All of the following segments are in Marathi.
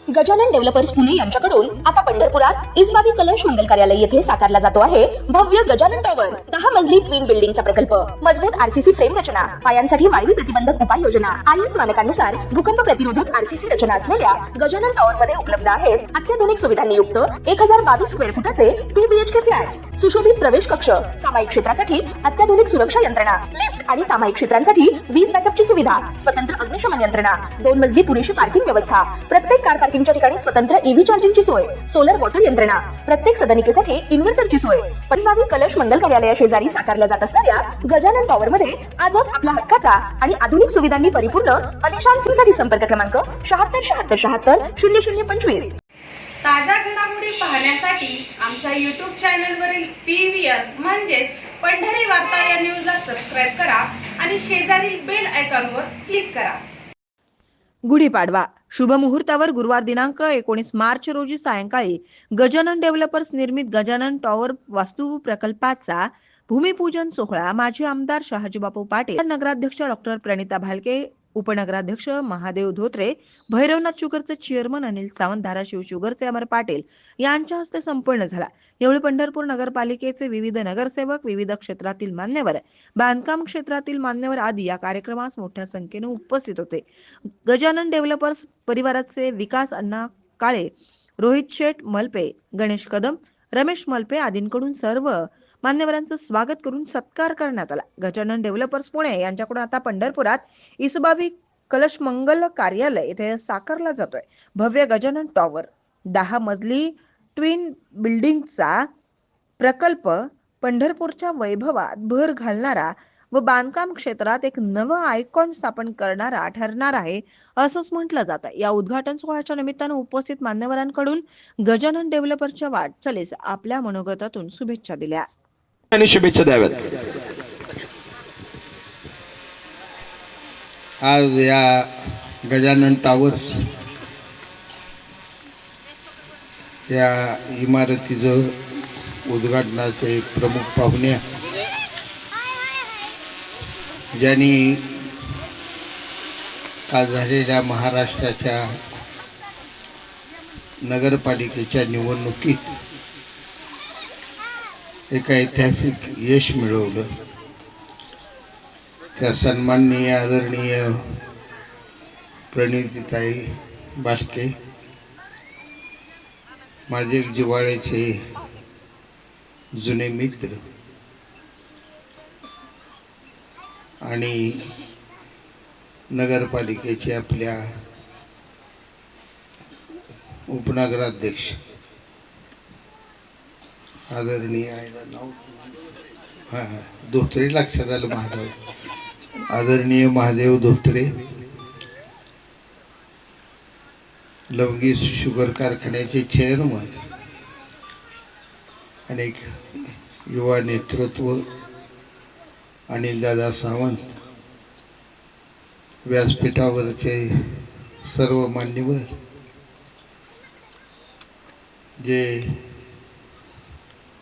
गजानन डेव्हलपर्स पुणे यांच्याकडून आता पंढरपुरात इस्बावी कलश मंगल कार्यालय येथे साकारला जातो आहे भव्य गजानन टॉवर 10 मजली ट्विन बिल्डिंगचा प्रकल्प। मजबूत आरसीसी फ्रेम रचना, पायांसाठी वायू प्रतिबंधक उपाययोजना, आयएस मानकानुसार भूकंप प्रतिरोधक आरसीसी रचना असलेल्या गजानन टॉवर मध्ये उपलब्ध आहेत अत्याधुनिक सुविधांनी युक्त 1022 स्क्वेअर फुटाचे 2 बीएचके फ्लॅट्स, सुशोभित प्रवेश कक्ष, सामायिक क्षेत्रासाठी अत्याधुनिक सुरक्षा यंत्रणा, लिफ्ट आणि सामायिक क्षेत्रांसाठी वीज बॅकअपची सुविधा, स्वतंत्र अग्निशमन यंत्रणा, 2 मजली पुरेशी पार्किंग व्यवस्था, प्रत्येक कार पार्किंगच्या ठिकाणी स्वतंत्र ईव्ही चार्जिंगची सोय, सोलर वॉटर यंत्रणा, प्रत्येक सदनिकेसाठी इन्व्हर्टरची सोय। इस्बावी कलश मंगल कार्यालया शेजारी साकारल्या जात असणाऱ्या गजानन टॉवर मध्ये आजच आपला हक्काचा आणि आधुनिक सुविधांनी परिपूर्ण अलिशान फ्रीसाठी संपर्क क्रमांक 7676700025। ताज्या घडामोडी पाहण्यासाठी आमच्या YouTube चॅनलवरील PVR म्हणजेच पंढरी वार्ता या न्यूजला सबस्क्राइब करा आणि शेजारील बेल आयकॉनवर क्लिक करा। गुढीपाडवा शुभ मुहूर्तावर गुरुवार दिनांक 19 मार्च रोजी सायंकाळी गजानन डेव्हलपर्स निर्मित गजानन टॉवर वास्तू प्रकल्पाचा भूमिपूजन सोहळा माजी आमदार शहाजीबापू पाटील, नगराध्यक्ष डॉक्टर प्रणिता भालके, उपनगराध्यक्ष महादेव धोत्रे, भैरवनाथ शुगरचे चेअरमन अनिल सावंत, धाराशिव शुगरचे अमर पाटील यांच्या हस्ते संपन्न झाला। यावेळी पंढरपूर नगरपालिकेचे विविध नगरसेवक, विविध क्षेत्रातील मान्यवर, बांधकाम क्षेत्रातील मान्यवर आदी या कार्यक्रमास मोठ्या संख्येने उपस्थित होते। गजानन डेव्हलपर्स परिवाराचे विकास अण्णा काळे, रोहित शेठ मलपे, गणेश कदम, रमेश मलपे आदींकडून सर्व मान्यवरांचं स्वागत करून सत्कार करण्यात आला। गजानन डेव्हलपर्स पुणे यांच्याकडून आता पंढरपुरात इस्बावी कलश मंगल कार्यालय येथे साकारला जातोय भव्य गजानन टॉवर 10 मजली ट्विन बिल्डिंगचा प्रकल्प पंढरपूरच्या वैभवात भर घालणारा व बांधकाम क्षेत्रात एक नवं आयकॉन स्थापन करणारा ठरणार आहे असंच म्हटलं जातं। या उद्घाटन सोहळ्याच्या निमित्तानं उपस्थित मान्यवरांकडून गजानन डेव्हलपर्सच्या वाटचालीस आपल्या मनोगतातून शुभेच्छा दिल्या आणि शुभेच्छा द्याव्यात। आज या गजानन टॉवर्स या इमारतीचं उद्घाटनाचे प्रमुख पाहुणे ज्यांनी आज झालेल्या महाराष्ट्राच्या नगरपालिकेच्या निवडणुकीत एक ऐतिहासिक यश मिळवलं, त्या सन्माननीय आदरणीय प्रणितीताई भालके, माझे एक जिव्हाळ्याचे जुने मित्र आणि नगरपालिकेचे आपल्या उपनगराध्यक्ष आदरणीय धोत्रे, लक्षात आलं महादेव, आदरणीय महादेव धोत्रे, लवंगी शुगर कारखान्याचे चेअरमन आणि युवा नेतृत्व अनिलदादा सावंत, व्यासपीठावरचे सर्व मान्यवर जे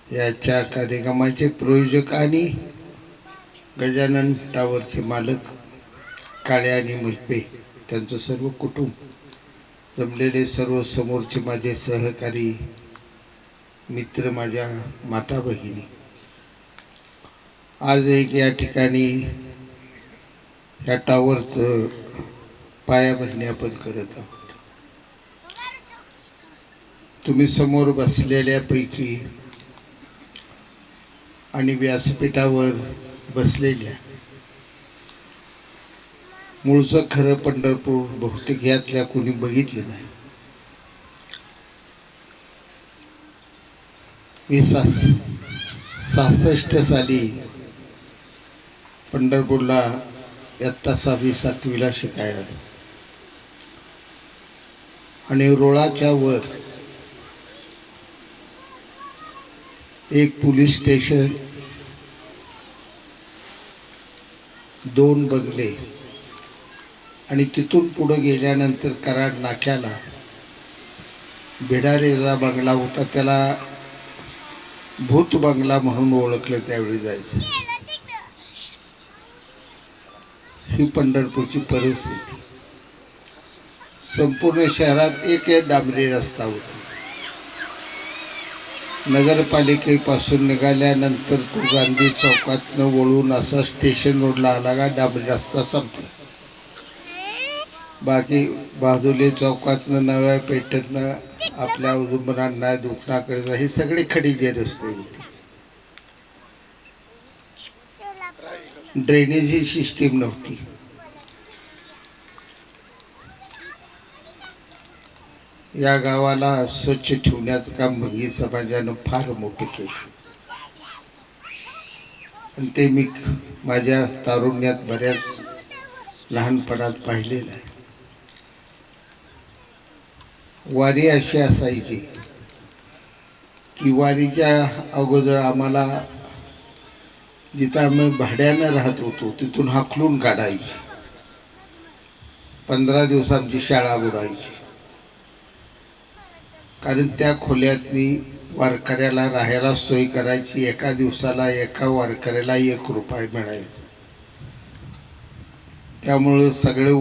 याच्या कार्यक्रमाचे प्रयोजक आणि गजानन टॉवरचे मालक काळे आणि मलपे, त्यांचं सर्व कुटुंब, जमलेले सर्व समोरचे माझे सहकारी मित्र, माझ्या माता भगिनी, आज एक या ठिकाणी या टॉवरचं पायाभरणी आपण करत आहोत। तुम्ही समोर बसलेल्यापैकी आणि व्यासपीठावर बसलेल्या मूळचं खरं पंढरपूर बहुतेक यातल्या कोणी बघितलं नाही। मी 66 साली पंढरपूरला इयत्ता 6वी-7वीला शिकायला आलो आणि रोळाच्या वर एक पोलीस स्टेशन, 2 बंगले आणि तिथून पुढे गेल्यानंतर कराड नाक्याला भिडारेचा बंगला होता, त्याला भूत बंगला म्हणून ओळखलं त्यावेळी जायचं। ही पंढरपूरची परिस्थिती। संपूर्ण शहरात एक डांबरी रस्ता होता. नगरपालिकेपासून निघाल्यानंतर तो गांधी चौकातनं वळून असा स्टेशन रोडला आला का डांबरी रस्ता संपला. बाकी बाजूले चौकातनं नव्या पेठेतनं आपल्या औदुंबरांना दुखणाकडे हे सगळे खडीचे रस्ते होते. ड्रेनेजची सिस्टीम नव्हती. या गावाला स्वच्छ ठेवण्याचं काम भंगी समाजानं फार मोठं केलं आणि ते मी माझ्या तारुण्यात बऱ्याच लहानपणात पाहिलेलं आहे. वारी अशी असायची की वारीच्या अगोदर आम्हाला जिथं आम्ही भाड्यानं राहत होतो तिथून हाकलून काढायची. 15 दिवस आमची शाळा बुडायची, कारण त्या खोल्यातनी वारकऱ्याला राहायला सोय करायची. एका दिवसाला एका वारकऱ्याला 1 रुपया मिळायचा. त्यामुळं सगळे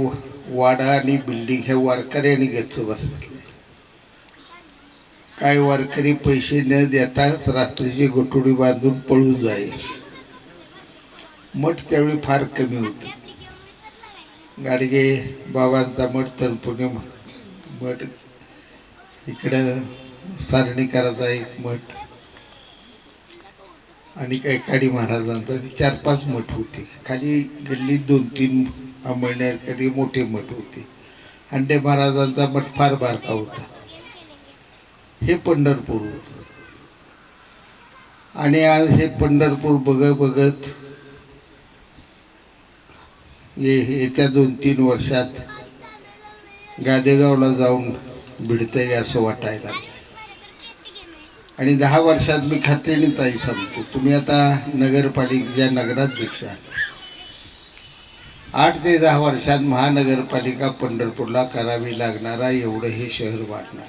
वाडा आणि बिल्डिंग हे वारकऱ्याने गच्च बसले. काय वारकरी पैसे न देताच रात्रीची गोठोडी बांधून पळून जायची. मठ त्यावेळी फार कमी होते. गाडगे बाबांचा मठ, तनपुणे मठ, इकडं सारणीकराचा एक मठ आणि कैकाडी महाराजांचा 4-5 मठ होते. खाली गल्लीत 2-3 अंमळनेरकरी मोठे मठ होते. अंडे महाराजांचा मठ फार बारका होता. हे पंढरपूर होतं. आणि आज हे पंढरपूर बघत येत्या 2-3 वर्षात गादेगावला जाऊन भिडतंय असं वाटायला. आणि 10 वर्षात मी खात्रीने ताई सांगतो, तुम्ही आता नगरपालिकेच्या नगराध्यक्ष आहात. 8 ते 10 वर्षात महानगरपालिका पंढरपूरला करावी लागणारा एवढं हे शहर वाढणार.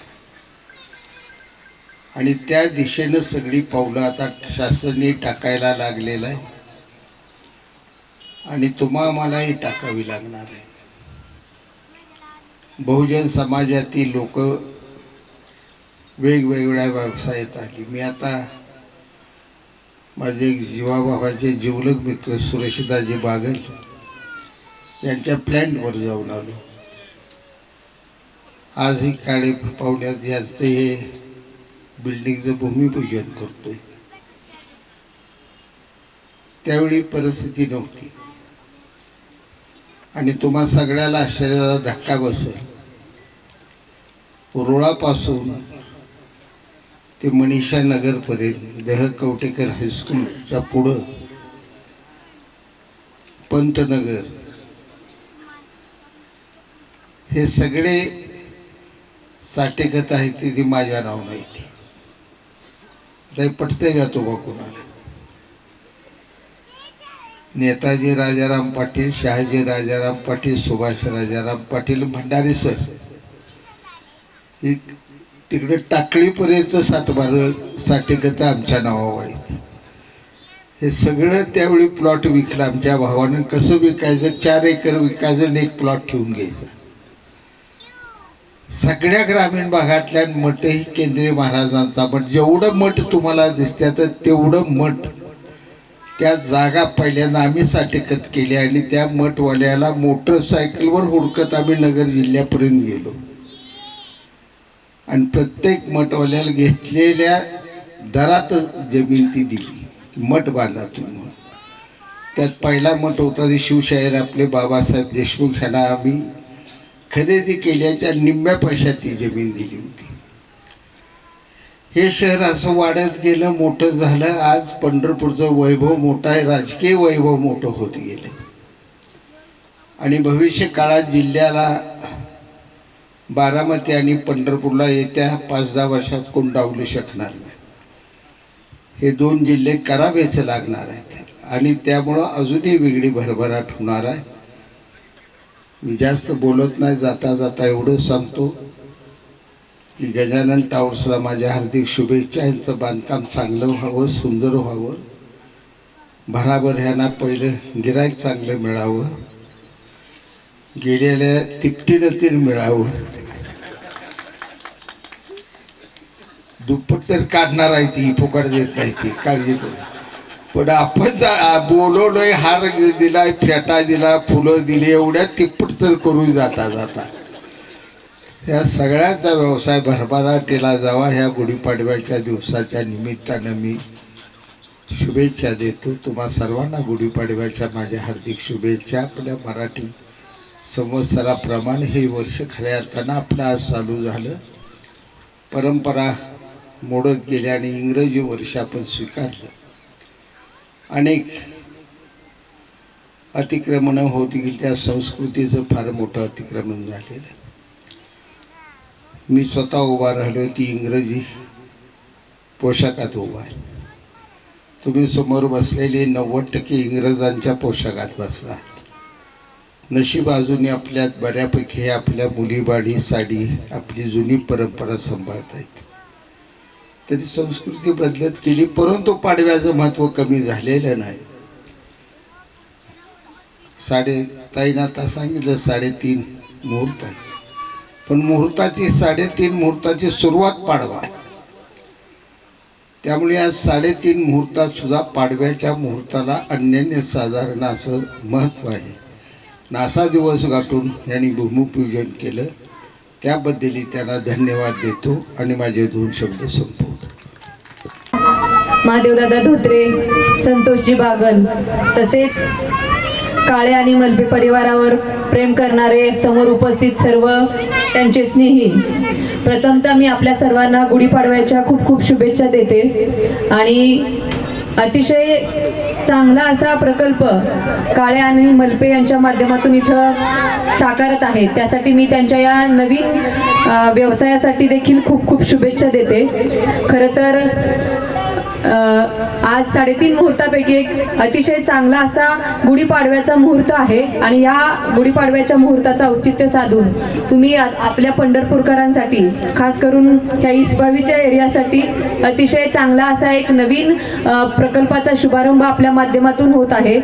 आणि त्या दिशेनं सगळी पावलं आता शासनाने टाकायला लागलेलं आहे आणि मलाही टाकावी लागणार आहे. बहुजन समाजातील लोक वेगवेगळ्या व्यवसायात आली. मी आता माझे जीवाभावाचे जिवलग मित्र सुरेशदाजी बागल यांच्या प्लॅन्टवर जाऊन आलो. आजही काळे पाहुण्यात यांचं हे बिल्डिंगचं भूमिपूजन करतोय. त्यावेळी परिस्थिती नव्हती आणि तुम्हा सगळ्याला आश्चर्याचा धक्का बसेल. रोळापासून ते मनीषा नगरपर्यंत देह कवटेकर हायस्कूलच्या पुढं पंतनगर हे सगळे साठेखत आहेत. ते माझ्या नाव नाही. ते पटते का तो बा कोणाला? नेताजी राजाराम पाटील, शहाजी राजाराम पाटील, सुभाष राजाराम पाटील, भंडारे सर, तिकडे टाकळीपर्यंत 7-12 साठेकत आमच्या नावावर आहेत. हे सगळं त्यावेळी प्लॉट विकलं आमच्या भावानं. कसं विकायचं? 4 एकर विकायचं आणि 1 प्लॉट ठेवून घ्यायचा. सगळ्या ग्रामीण भागातल्या मठही केंद्रीय महाराजांचा मठ. जेवढं मठ तुम्हाला दिसतात तेवढं मठ त्या जागा पहिल्यांदा आम्ही साठेकत केली आणि त्या मठवाल्याला मोटरसायकलवर हुडकत आम्ही नगर जिल्ह्यापर्यंत गेलो आणि प्रत्येक मठवाल्याला घेतलेल्या दरात जमीन ती दिली, मठ बांधा तुम्ही. त्यात पहिला मठ होता ते शिवशाहीर आपले बाबासाहेब देशमुख यांना आम्ही खरेदी केल्याच्या निम्म्या पैशात ती जमीन दिली होती. हे शहर असं वाढत गेलं, मोठं झालं. आज पंढरपूरचं वैभव मोठं आहे, राजकीय वैभव मोठं होत गेलं आणि भविष्य काळात जिल्ह्याला बारामती आणि पंढरपूरला येत्या 5-10 वर्षात कोण डावलू शकणार नाही. हे 2 जिल्हे करावेच लागणार आहेत आणि त्यामुळं अजूनही वेगळी भरभराट होणार आहे. मी जास्त बोलत नाही, जाता जाता एवढंच सांगतो की गजानन टावर्सला माझ्या हार्दिक शुभेच्छा. यांचं बांधकाम चांगलं व्हावं, सुंदर व्हावं, भराभर ह्यांना पहिलं गिराईक चांगलं मिळावं गेलेल्या तिपटीनं तीन मिळावं, दुप्पट तर काढणार आहे ती, फुकट देत नाही ती, काळजी करू. पण आपण बोलवलंय, हार दिलाय, फेटा दिला, फुलं दिली, एवढ्या तिप्पट तर करून जाता जाता या सगळ्यांचा व्यवसाय भरभराटीला जावा. ह्या गुढीपाडव्याच्या दिवसाच्या निमित्तानं मी शुभेच्छा देतो तुम्हा सर्वांना. गुढीपाडव्याच्या माझ्या हार्दिक शुभेच्छा. आपल्या मराठी संवत्सराप्रमाणे हे वर्ष खऱ्या अर्थानं आपलं आज चालू झालं. परंपरा मोडत गेल्या आणि इंग्रजी वर्ष आपण स्वीकारलं. अनेक अतिक्रमणं होत गेली, त्या संस्कृतीचं फार मोठं अतिक्रमण झालेलं. मी स्वतः उभा राहिलो ती इंग्रजी पोशाखात उभा आहे. तुम्ही समोर बसलेली 90% इंग्रजांच्या पोशाखात बसला. नशीब अजूनही आपल्यात बऱ्यापैकी आपल्या मुलीबाळी साडी आपली जुनी परंपरा सांभाळत आहेत. तरी संस्कृती बदलत गेली, परंतु पाडव्याचं महत्त्व कमी झालेलं नाही. ताईनं आता सांगितलं 3.5 मुहूर्त आहे, पण मुहूर्ताची 3.5 मुहूर्ताची सुरुवात पाडवा आहे. त्यामुळे आज 3.5 मुहूर्तात सुद्धा पाडव्याच्या मुहूर्ताला अनन्यसाधारण असं महत्त्व आहे. नासा दिवस गाठून यांनी भूमिपूजन केलं, त्याबद्दलही त्यांना धन्यवाद देतो आणि माझे 2 शब्द संपवतो. महादेवदादा धोत्रे, संतोषजी बागल, तसेच काळे आणि मलपे परिवारावर प्रेम करणारे समोर उपस्थित सर्व त्यांचे स्नेही, प्रथमतः मी आपल्या सर्वांना गुढीपाडव्याच्या खूप खूप शुभेच्छा देते. आणि अतिशय चांगला असा प्रकल्प काळे आणि मलपे यांच्या माध्यमातून इथं साकारत आहे, त्यासाठी मी त्यांच्या या नवीन व्यवसायासाठी देखील खूप खूप शुभेच्छा देते. खरं तर आज 3.5 मुहूर्तापैकी एक अतिशय चांगला असा गुढीपाडव्याचा मुहूर्त आहे आणि या गुढीपाडव्याच्या मुहूर्ताचा औचित्य साधून तुम्ही आपल्या पंढरपूरकरांसाठी, खास करून ह्या इसबावीच्या एरियासाठी अतिशय चांगला असा एक नवीन प्रकल्पाचा शुभारंभ आपल्या माध्यमातून होत आहे.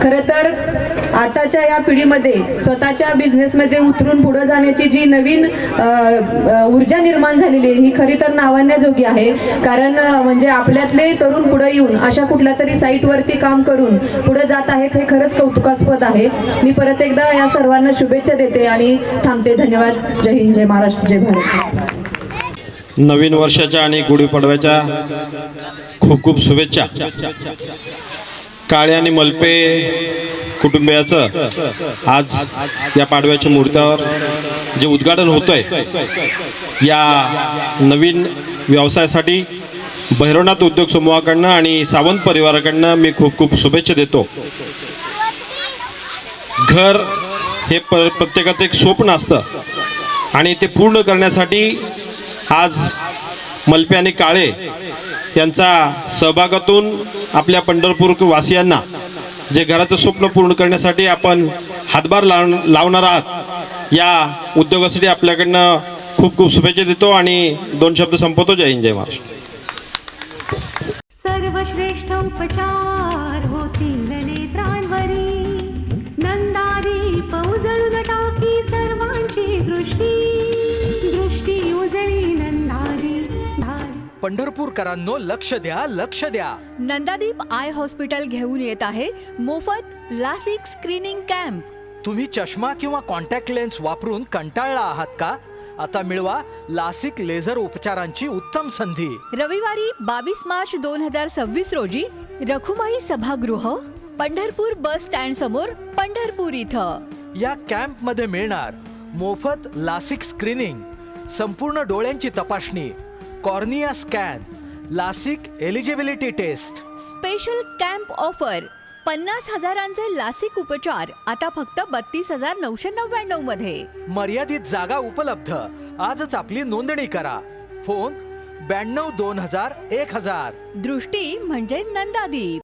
खरं तर आताच्या या पिढीमध्ये स्वतःच्या बिझनेसमध्ये उतरून पुढे जाण्याची जी नवीन ऊर्जा निर्माण झालेली आहे ही खरी तर नावाण्याजोगी आहे. कारण म्हणजे आपल्यातले तरुण पुढे येऊन अशा कुठल्या तरी साईटवरती काम करून पुढे जात आहेत, हे खरंच कौतुकास्पद आहे. मी परत एकदा या सर्वांना शुभेच्छा देते आणि थांबते. धन्यवाद. जय हिंद, जय महाराष्ट्र, जय भारत. नवीन वर्षाच्या आणि गुढीपाडव्याच्या खूप खूप शुभेच्छा. काळे आणि मलपे कुटुंबियाचं आज या पाडव्याच्या मुहूर्तावर जे उद्घाटन होतंय, या नवीन व्यवसायासाठी भैरवनाथ उद्योग समूहाकडनं आणि सावंत परिवाराकडनं मी खूप खूप शुभेच्छा देतो. घर हे प्रत्येकाचं एक स्वप्न असतं आणि ते पूर्ण करण्यासाठी आज मलपे आणि काळे यांचा सहभागातून आपल्या पंढरपूर वासियांना जे घराचं स्वप्न पूर्ण करण्यासाठी आपण हातभार लावणार आहात, या उद्योगासाठी आपल्याकडनं खूप खूप शुभेच्छा देतो आणि 2 शब्द संपवतो. जय हिंद, जय महाराष्ट्र. सर्वश्रेष्ठ उपचार होतील नेत्रांवरी, नंदादीप उजळून टाकी सर्वांची दृष्टी उजळी नंदादी धारी. पंढरपूरकरांनो लक्ष द्या, लक्ष द्या. नंदादीप आय हॉस्पिटल घेऊन येत आहे मोफत लासिक स्क्रीनिंग कॅम्प. तुम्ही चष्मा किंवा कॉन्टॅक्ट लेन्स वापरून कंटाळला आहात का? आता मिळवा लासिक लेझर उपचारांची उत्तम संधी. रविवारी 22 मार्च 2026 रोजी रखुमाई सभागृह, पंढरपूर बस स्टँड समोर, पंढरपूर इथं. या कॅम्प मध्ये मिळणार मोफत लासिक स्क्रीनिंग, संपूर्ण डोळ्यांची तपासणी, cornea scan, LASIK eligibility test. Special camp offer 50,000चे लासिक उपचार आता फक्त 32,999 मध्ये. मर्यादित जागा उपलब्ध. आजच आपली नोंदणी करा. फोन 92 2000 1000. दृष्टी म्हणजे नंदादीप.